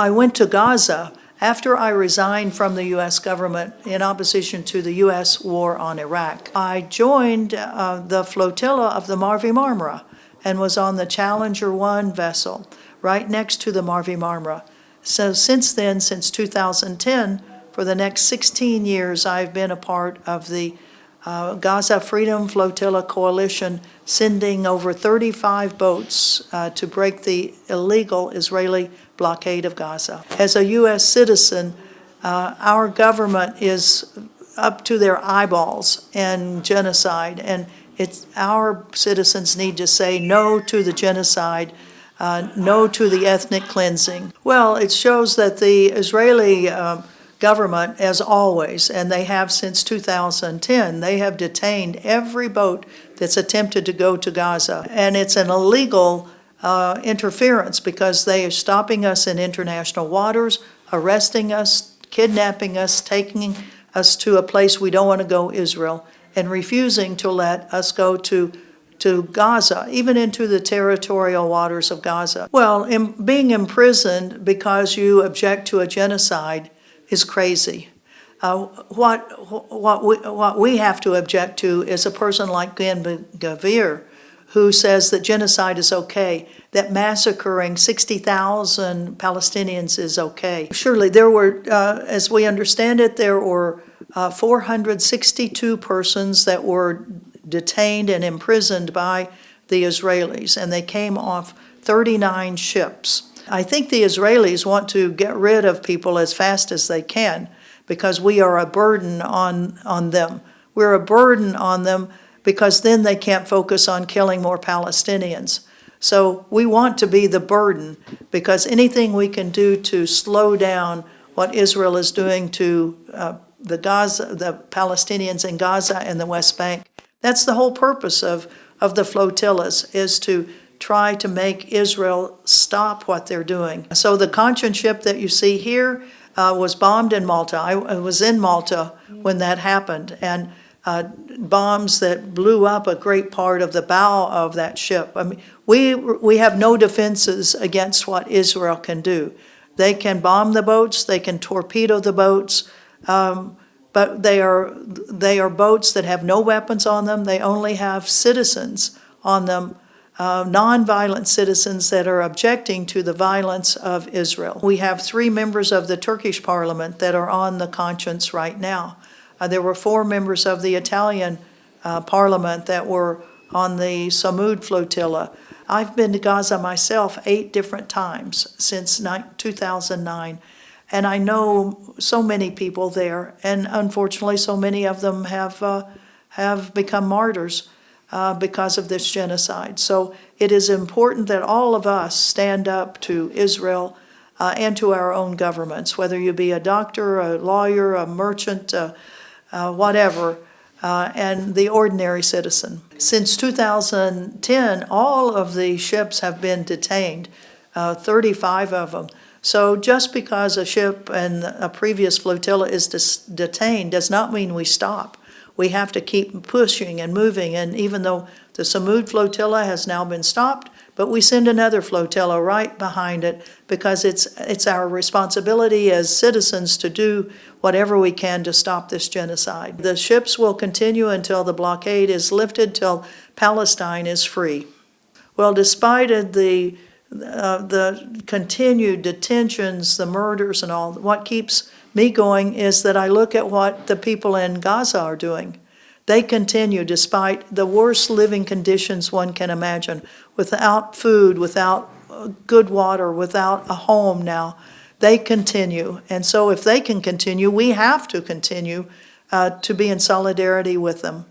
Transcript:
I went to Gaza after I resigned from the U.S. government in opposition to the U.S. war on Iraq. I joined the flotilla of the Mavi Marmara and was on the Challenger 1 vessel right next to the Mavi Marmara. So since then, since 2010, for the next 16 years, I've been a part of the Gaza Freedom Flotilla Coalition, sending over 35 boats to break the illegal Israeli blockade of Gaza. As a U.S. citizen, our government is up to their eyeballs in genocide, and our citizens need to say no to the genocide, no to the ethnic cleansing. Well, it shows that the Israeli government, as always, and they have since 2010, they have detained every boat that's attempted to go to Gaza. And it's an illegal interference because they are stopping us in international waters, arresting us, kidnapping us, taking us to a place we don't want to go, Israel, and refusing to let us go to Gaza, even into the territorial waters of Gaza. Well, being imprisoned because you object to a genocide is crazy. What we have to object to is a person like Gavir, who says that genocide is okay, that massacring 60,000 Palestinians is okay. Surely there were, as we understand it, there were 462 persons that were detained and imprisoned by the Israelis, and they came off 39 ships. I think the Israelis want to get rid of people as fast as they can because we are a burden on them. We're a burden on them because then they can't focus on killing more Palestinians. So we want to be the burden because anything we can do to slow down what Israel is doing to the Palestinians in Gaza and the West Bank, that's the whole purpose of the flotillas, is to try to make Israel stop what they're doing. So the Conscience ship that you see here was bombed in Malta. I was in Malta when that happened, and bombs that blew up a great part of the bow of that ship. I mean, we have no defenses against what Israel can do. They can bomb the boats, they can torpedo the boats, but they are boats that have no weapons on them. They only have citizens on them, non-violent citizens that are objecting to the violence of Israel. We have 3 members of the Turkish parliament that are on the Conscience right now. There were 4 members of the Italian parliament that were on the Samud flotilla. I've been to Gaza myself 8 different times since 2009, and I know so many people there, and unfortunately so many of them have become martyrs because of this genocide. So it is important that all of us stand up to Israel and to our own governments, whether you be a doctor, a lawyer, a merchant, whatever, and the ordinary citizen. Since 2010, all of the ships have been detained, 35 of them. So just because a ship and a previous flotilla is detained does not mean we stop. We have to keep pushing and moving, and even though the Samud flotilla has now been stopped, but we send another flotilla right behind it because it's our responsibility as citizens to do whatever we can to stop this genocide. The ships will continue until the blockade is lifted, till Palestine is free. Well, despite the continued detentions, the murders and all, what keeps me going is that I look at what the people in Gaza are doing. They continue despite the worst living conditions one can imagine, without food, without good water, without a home now. They continue. And so if they can continue, we have to continue to be in solidarity with them.